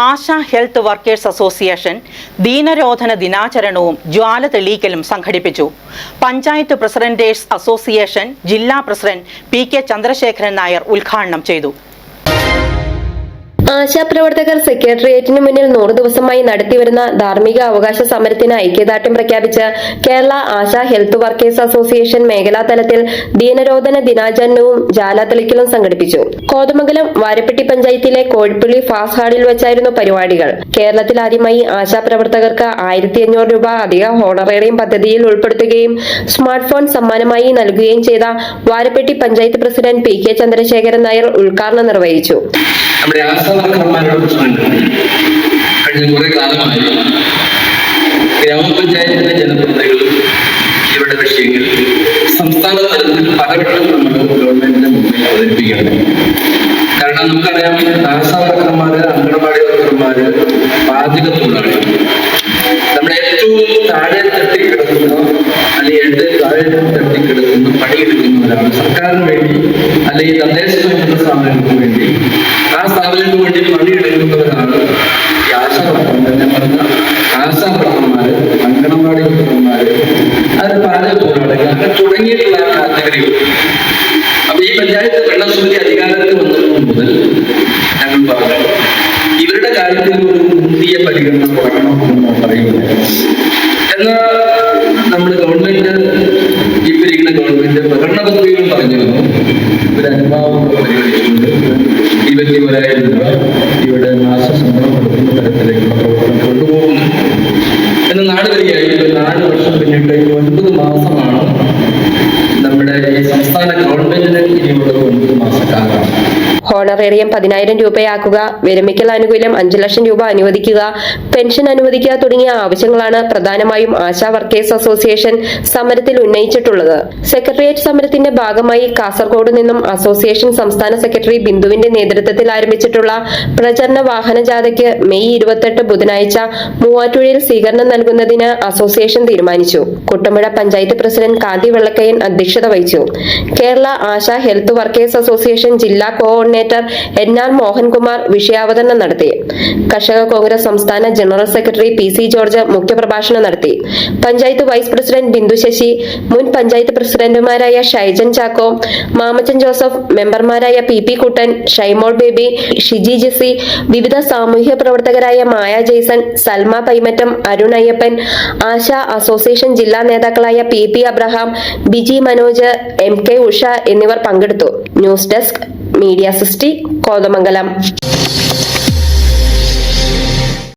ആശ health workers association ദീനരോധന ദിനാചരണവും ജ്വാല തെളിയിക്കലും സംഘടിപ്പിച്ചു. Panchayat പ്രസിഡന്റേഴ്സ് association ജില്ലാ president P K. Chandrasekharan Nair ഉദ്ഘാടനം ചെയ്തു. ആശാപ്രവർത്തകർ സെക്രട്ടേറിയറ്റിന് മുന്നിൽ 100 ദിവസമായി നടത്തിവരുന്ന ധാർമ്മിക അവകാശ സമരത്തിന് ഐക്യദാർഢ്യം പ്രഖ്യാപിച്ച് Kerala ASHA health workers association മേഖലാതലത്തിൽ ദീനരോധന ദിനാചരണവും ജ്വാലാതെളിക്കലും സംഘടിപ്പിച്ചു. കോതമംഗലം വാരപ്പെട്ടി പഞ്ചായത്തിലെ കോഴിപ്പള്ളി ഫാസ്റ്റ് ഹാളിൽ വെച്ചായിരുന്നു പരിപാടികൾ. കേരളത്തിൽ ആദ്യമായി ആശാപ്രവർത്തകർക്ക് 1500 രൂപ അധിക ഹോണറേറിയം പദ്ധതിയിൽ ഉൾപ്പെടുത്തുകയും സ്മാർട്ട് ഫോൺ സമ്മാനമായി നൽകുകയും ചെയ്ത വാരപ്പെട്ടി പഞ്ചായത്ത് പ്രസിഡന്റ് പി.കെ. ചന്ദ്രശേഖരൻ നായർ ഉദ്ഘാടനം നിർവഹിച്ചു. നമ്മുടെ ആശാവർക്കർമാരുടെ പ്രശ്നമുണ്ട്. കഴിഞ്ഞ കുറെ കാലമായി ഗ്രാമപഞ്ചായത്തിലെ ജനപ്രതിനിധികൾ ഇവരുടെ വിഷയങ്ങൾ സംസ്ഥാന തലത്തിൽ പലവട്ടം നമ്മൾ ഗവൺമെന്റിന്റെ മുന്നിൽ അവതരിപ്പിക്കുകയാണ്. കാരണം നമുക്കറിയാം, ആശാവർക്കർമാര്, അംഗനവാടി വർക്കർമാര്, പാചക തൊഴിലാളികൾ നമ്മുടെ ഏറ്റവും താഴെ തട്ടിക്കിടക്കുന്ന അല്ലെങ്കിൽ ഏറ്റവും താഴെ തട്ടിക്കിടക്കുന്ന പണിയെടുക്കുന്നവരാണ്. സർക്കാരിന് വേണ്ടി അല്ലെങ്കിൽ തദ്ദേശ സ്വയംഭരണ സ്ഥാപനങ്ങൾക്ക് വേണ്ടി ആ സ്ഥാപനങ്ങൾക്ക് വേണ്ടി പണിയെടുക്കുന്നവരാണ് ഈ ആശാവർക്കർമാർ. ഞാൻ പറഞ്ഞ ആശാവർക്കർമാര്, അംഗനവാടി വർക്കർമാര്, അതിന് പാചക തൊഴിലാളികൾ, അങ്ങനെ തുടങ്ങിയിട്ടുള്ള കാറ്റഗറികൾ. അപ്പൊ ഈ പഞ്ചായത്ത് ഭരണസമിതി അധികാരത്തിൽ വന്നപ്പോൾ മുതൽ ഞങ്ങൾ പറഞ്ഞു, ഇവരുടെ കാര്യത്തിൽ ഒരു മുന്തിയ പരിഗണന കൊടുക്കണമെന്ന് പറയുന്നത്. എന്നാൽ നമ്മുടെ ഗവൺമെന്റ്, ഇരിക്കുന്ന ഗവൺമെന്റ് പ്രകടന പത്രികകൾ പറഞ്ഞിരുന്നു, ഒരു അനുഭാവം പരിഗണിച്ചുകൊണ്ട് 21,000 രൂപ ഇവിടെ മാസശമ്പളം കൊടുക്കുന്ന തരത്തിലേക്കുള്ള പ്രവർത്തനം കൊണ്ടുപോകുന്നു എന്ന് നാട് വരികയായി. 4 വർഷം പിന്നിട്ട് 9 മാസമാണ് നമ്മുടെ ഈ സംസ്ഥാന ഗവൺമെന്റിന് ഇനിയുള്ളത് 9 മാസക്കാലമാണ്. ഹോണറേറിയം 10,000 രൂപയാക്കുക, വിരമിക്കൽ ആനുകൂല്യം 5 ലക്ഷം രൂപ അനുവദിക്കുക, പെൻഷൻ അനുവദിക്കുക തുടങ്ങിയ ആവശ്യങ്ങളാണ് പ്രധാനമായും ആശാ വർക്കേഴ്സ് അസോസിയേഷൻ സമരത്തിൽ ഉന്നയിച്ചിട്ടുള്ളത്. സെക്രട്ടേറിയറ്റ് സമരത്തിന്റെ ഭാഗമായി കാസർഗോഡ് നിന്നും അസോസിയേഷൻ സംസ്ഥാന സെക്രട്ടറി ബിന്ദുവിന്റെ നേതൃത്വത്തിൽ ആരംഭിച്ചിട്ടുള്ള പ്രചരണ വാഹന ജാഥയ്ക്ക് മെയ് 28 ബുധനാഴ്ച മൂവാറ്റുപുഴയിൽ സ്വീകരണം നൽകുന്നതിന് അസോസിയേഷൻ തീരുമാനിച്ചു. കുട്ടമ്പുഴ പഞ്ചായത്ത് പ്രസിഡന്റ് കാന്തി വെള്ളക്കയൻ അധ്യക്ഷത വഹിച്ചു. Kerala ASHA health workers association ജില്ലാ കോർഡിനേറ്റർ എൻ.ആർ. മോഹൻകുമാർ വിഷയാവതരണം നടത്തി. കർഷക കോൺഗ്രസ് സംസ്ഥാന ജനറൽ സെക്രട്ടറി പി.സി. ജോർജ് മുഖ്യപ്രഭാഷണം നടത്തി. പഞ്ചായത്ത് വൈസ് പ്രസിഡന്റ് ബിന്ദു ശശി, മുൻ പഞ്ചായത്ത് പ്രസിഡന്റുമാരായ ഷൈജൻ ചാക്കോ, മാമച്ചൻ ജോസഫ്, മെമ്പർമാരായ പി.പി. കുട്ടൻ, ഷൈമോൾ ബേബി, ഷിജി ജെസി, വിവിധ സാമൂഹ്യ പ്രവർത്തകരായ മായ ജെയ്സൺ, സൽമ പൈമറ്റം, അരുൺ അയ്യപ്പൻ, ആശാ അസോസിയേഷൻ ജില്ലാ നേതാക്കളായ പി.പി. Abraham, Biji Manoj, MK. ഉഷ എന്നിവർ പങ്കെടുത്തു. News desk media sixty, Kothamangalam.